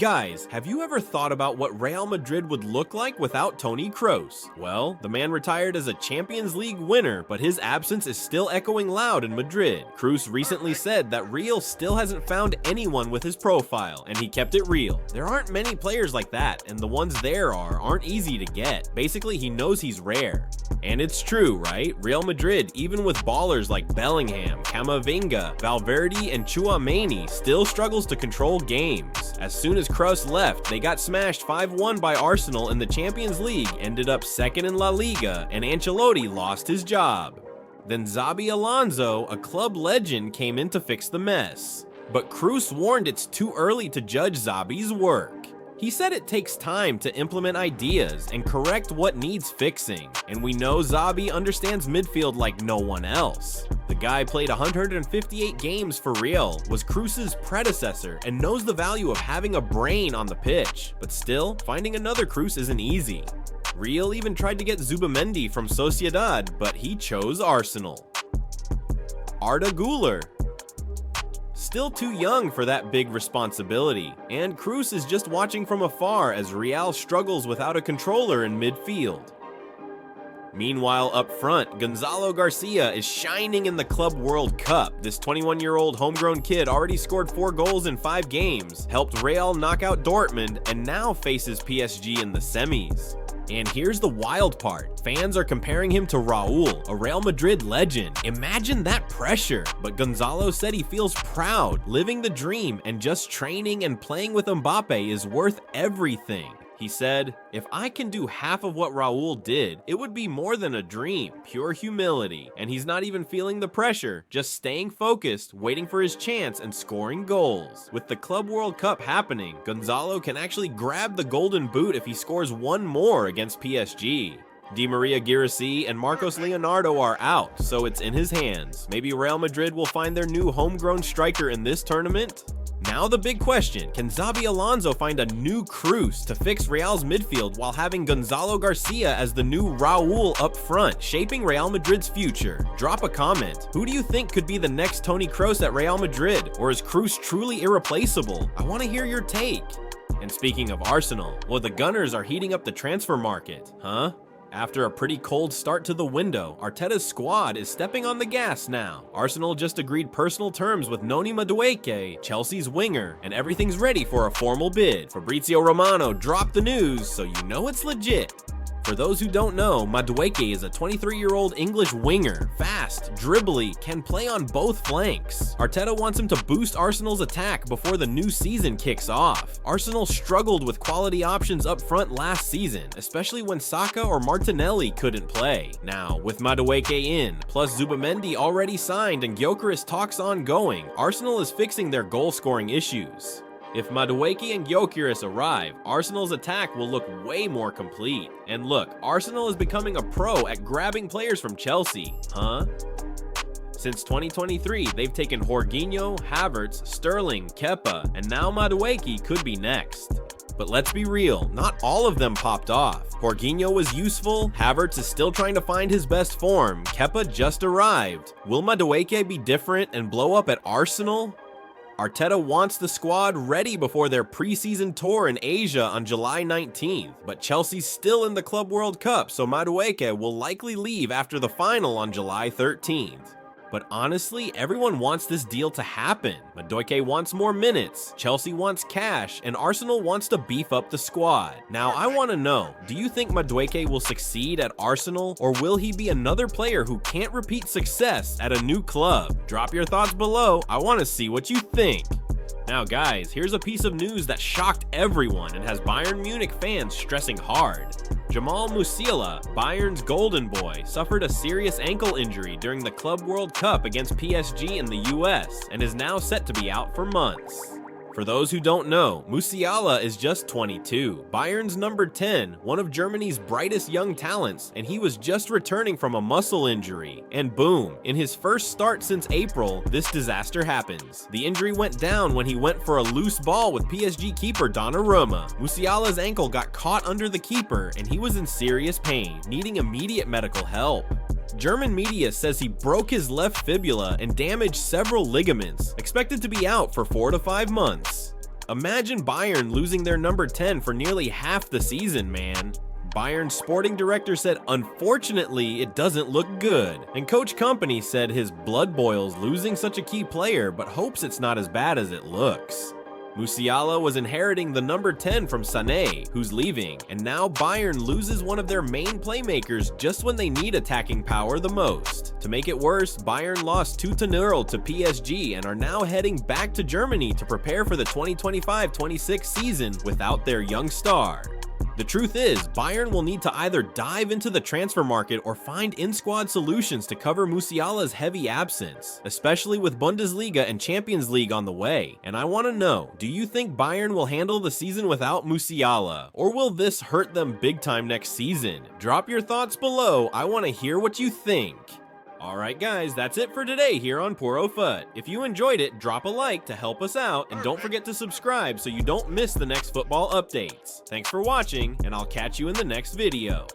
Guys, have you ever thought about what Real Madrid would look like without Toni Kroos? Well, the man retired as a Champions League winner, but his absence is still echoing loud in Madrid. Kroos recently said that Real still hasn't found anyone with his profile, and he kept it real. There aren't many players like that, and the ones there aren't easy to get. Basically, he knows he's rare. And it's true, right? Real Madrid, even with ballers like Bellingham, Camavinga, Valverde, and Tchouaméni, still struggles to control games. As soon as Kroos left, they got smashed 5-1 by Arsenal in the Champions League, ended up second in La Liga, and Ancelotti lost his job. Then Xabi Alonso, a club legend, came in to fix the mess. But Kroos warned it's too early to judge Xabi's work. He said it takes time to implement ideas and correct what needs fixing, and we know Xabi understands midfield like no one else. The guy played 158 games for Real, was Kroos's predecessor, and knows the value of having a brain on the pitch, but still, finding another Kroos isn't easy. Real even tried to get Zubimendi from Sociedad, but he chose Arsenal. Arda Güler. Still too young for that big responsibility, and Kroos is just watching from afar as Real struggles without a controller in midfield. Meanwhile, up front, Gonzalo Garcia is shining in the Club World Cup. This 21-year-old homegrown kid already scored 4 goals in 5 games, helped Real knock out Dortmund, and now faces PSG in the semis. And here's the wild part. Fans are comparing him to Raul, a Real Madrid legend. Imagine that pressure. But Gonzalo said he feels proud, living the dream, and just training and playing with Mbappe is worth everything. He said, "If I can do half of what Raul did, it would be more than a dream, pure humility." And he's not even feeling the pressure, just staying focused, waiting for his chance and scoring goals. With the Club World Cup happening, Gonzalo can actually grab the golden boot if he scores one more against PSG. Di Maria Girassi and Marcos Leonardo are out, so it's in his hands. Maybe Real Madrid will find their new homegrown striker in this tournament? Now the big question, can Xabi Alonso find a new Kroos to fix Real's midfield while having Gonzalo Garcia as the new Raul up front, shaping Real Madrid's future? Drop a comment. Who do you think could be the next Toni Kroos at Real Madrid? Or is Kroos truly irreplaceable? I want to hear your take. And speaking of Arsenal, well, the Gunners are heating up the transfer market, huh? After a pretty cold start to the window, Arteta's squad is stepping on the gas now. Arsenal just agreed personal terms with Madrid Madueke, Chelsea's winger, and everything's ready for a formal bid. Fabrizio Romano dropped the news, so you know it's legit. For those who don't know, Madueke is a 23-year-old English winger, fast, dribbly, can play on both flanks. Arteta wants him to boost Arsenal's attack before the new season kicks off. Arsenal struggled with quality options up front last season, especially when Saka or Martinelli couldn't play. Now, with Madueke in, plus Zubimendi already signed and Gyökeres talks ongoing, Arsenal is fixing their goal-scoring issues. If Madueke and Gyökeres arrive, Arsenal's attack will look way more complete. And look, Arsenal is becoming a pro at grabbing players from Chelsea, huh? Since 2023, they've taken Jorginho, Havertz, Sterling, Kepa, and now Madueke could be next. But let's be real, not all of them popped off. Jorginho was useful, Havertz is still trying to find his best form, Kepa just arrived. Will Madueke be different and blow up at Arsenal? Arteta wants the squad ready before their preseason tour in Asia on July 19th, but Chelsea's still in the Club World Cup, so Madueke will likely leave after the final on July 13th. But honestly, everyone wants this deal to happen. Madueke wants more minutes, Chelsea wants cash, and Arsenal wants to beef up the squad. Now, I want to know, do you think Madueke will succeed at Arsenal, or will he be another player who can't repeat success at a new club? Drop your thoughts below, I want to see what you think. Now guys, here's a piece of news that shocked everyone and has Bayern Munich fans stressing hard. Jamal Musiala, Bayern's golden boy, suffered a serious ankle injury during the Club World Cup against PSG in the US and is now set to be out for months. For those who don't know, Musiala is just 22, Bayern's number 10, one of Germany's brightest young talents, and he was just returning from a muscle injury. And boom, in his first start since April, this disaster happens. The injury went down when he went for a loose ball with PSG keeper Donnarumma. Musiala's ankle got caught under the keeper, and he was in serious pain, needing immediate medical help. German media says he broke his left fibula and damaged several ligaments, expected to be out for 4 to 5 months. Imagine Bayern losing their number 10 for nearly half the season, man. Bayern's sporting director said, unfortunately, it doesn't look good. And Coach Company said his blood boils losing such a key player, but hopes it's not as bad as it looks. Musiala was inheriting the number 10 from Sané, who's leaving, and now Bayern loses one of their main playmakers just when they need attacking power the most. To make it worse, Bayern lost 2-0 to PSG and are now heading back to Germany to prepare for the 2025-26 season without their young star. The truth is, Bayern will need to either dive into the transfer market or find in-squad solutions to cover Musiala's heavy absence, especially with Bundesliga and Champions League on the way. And I want to know, do you think Bayern will handle the season without Musiala, or will this hurt them big time next season? Drop your thoughts below, I want to hear what you think. Alright guys, that's it for today here on Puro Fut. If you enjoyed it, drop a like to help us out, and don't forget to subscribe so you don't miss the next football updates. Thanks for watching, and I'll catch you in the next video.